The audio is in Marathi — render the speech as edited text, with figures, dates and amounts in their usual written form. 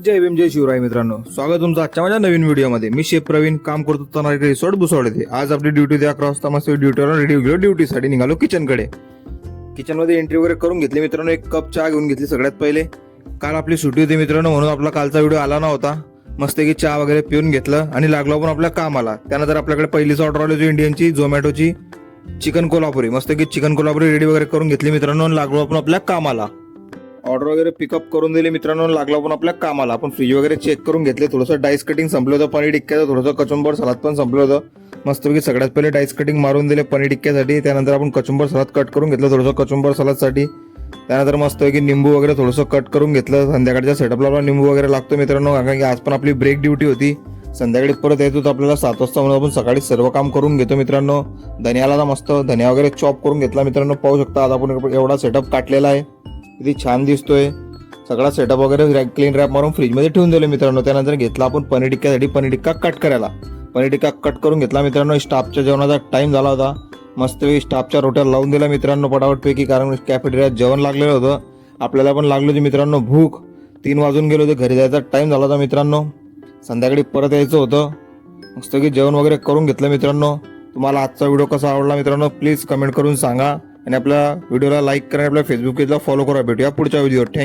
जय भीम जय शिवराय मित्रांनो, स्वागत तुमचं आजच्या माझ्या नवीन व्हिडिओमध्ये। मी शेफ प्रवीण, काम करतो तनारी रिसॉर्ट बुसवडे। आज आपली ड्युटी 11 वाजता मस्त ड्युटीवर रेडी गेलो, ड्युटीसाठी निघालो किचनकडे। किचनमध्ये एंट्री वगैरे करून घेतली मित्रांनो, एक कप चहा घेऊन घेतली सगळ्यात पहिले। काल आपली सुट्टी होती मित्रांनो, म्हणून आपला कालचा व्हिडिओ आला नव्हता। मस्त की चहा वगैरे पिऊन घेतलं आणि लागलो आपण आपल्या कामाला। त्यानंतर आपल्याकडे पहिलीच ऑर्डर आली होती इंडियनची, झोमॅटोची चिकन कोल्हापुरी। मस्त की चिकन कोल्हापुरी रेडी वगैरे करून घेतली मित्रांनो, लागलो आपण आपल्या कामाला। ऑर्डर वगैरे पिकअप करून दिली मित्रांनो, लागलो आपण आपल्या कामाला। आपण फ्रीज वगैरे चेक करून घेतले, थोडंसं डाईस कटिंग संपलं होतं पनीर टिक्क्याचं, थोडंसं कचुंबर सलाद पण संपलं होतं। मस्तपैकी सगळ्यात पहिले डाईस कटिंग मारून दिले पनीर टिक्क्यासाठी। त्यानंतर आपण कचुंबर सलाद कट करून घेतलं थोडंसं कचुंबर सलादसाठी। त्यानंतर मस्तपैकी निंबू वगैरे थोडंसं कट करून घेतलं। संध्याकाळच्या सेटअपला आपला निंबू वगैरे लागतो मित्रांनो, कारण की आज पण आपली ब्रेक ड्युटी होती। संध्याकाळी परत यायचं होतं आपल्याला 7 वाजता, म्हणून आपण सकाळी सर्व काम करून घेतो मित्रांनो। धनियाला मस्त धनिया वगैरे चॉप करून घेतला मित्रांनो। पाहू शकता आज आपण एवढा सेटअप काटलेला आहे, किती छान दिसतोय। सगळा सेटअप वगैरे क्लीन रॅप मारून फ्रीजमध्ये ठेवून दिले मित्रांनो। त्यानंतर घेतला आपण पनीर टिक्क्यासाठी पनीर टिक्का कट करायला। पनीर टिक्का कट करून घेतला मित्रांनो। स्टाफच्या जेवणाचा टाइम झाला होता, मस्तपैकी स्टाफच्या रोट्या लावून दिला मित्रांनो पटापटपैकी, कारण कॅफेटेरियात जेवण लागलेलं होतं। आपल्याला पण लागली होती मित्रांनो भूक। 3 वाजून गेले होते, घरी जायचा टाइम झाला होता मित्रांनो। संध्याकाळी परत यायचं होतं। मस्तपैकी जेवण वगैरे करून घेतलं मित्रांनो। तुम्हाला आजचा व्हिडिओ कसा आवडला मित्रांनो, प्लीज कमेंट करून सांगा आणि आपल्या व्हिडिओला लाईक करा, आपल्या फेसबुक पेजला फॉलो करा। भेटूया पुढच्या व्हिडिओ। थँक्यू।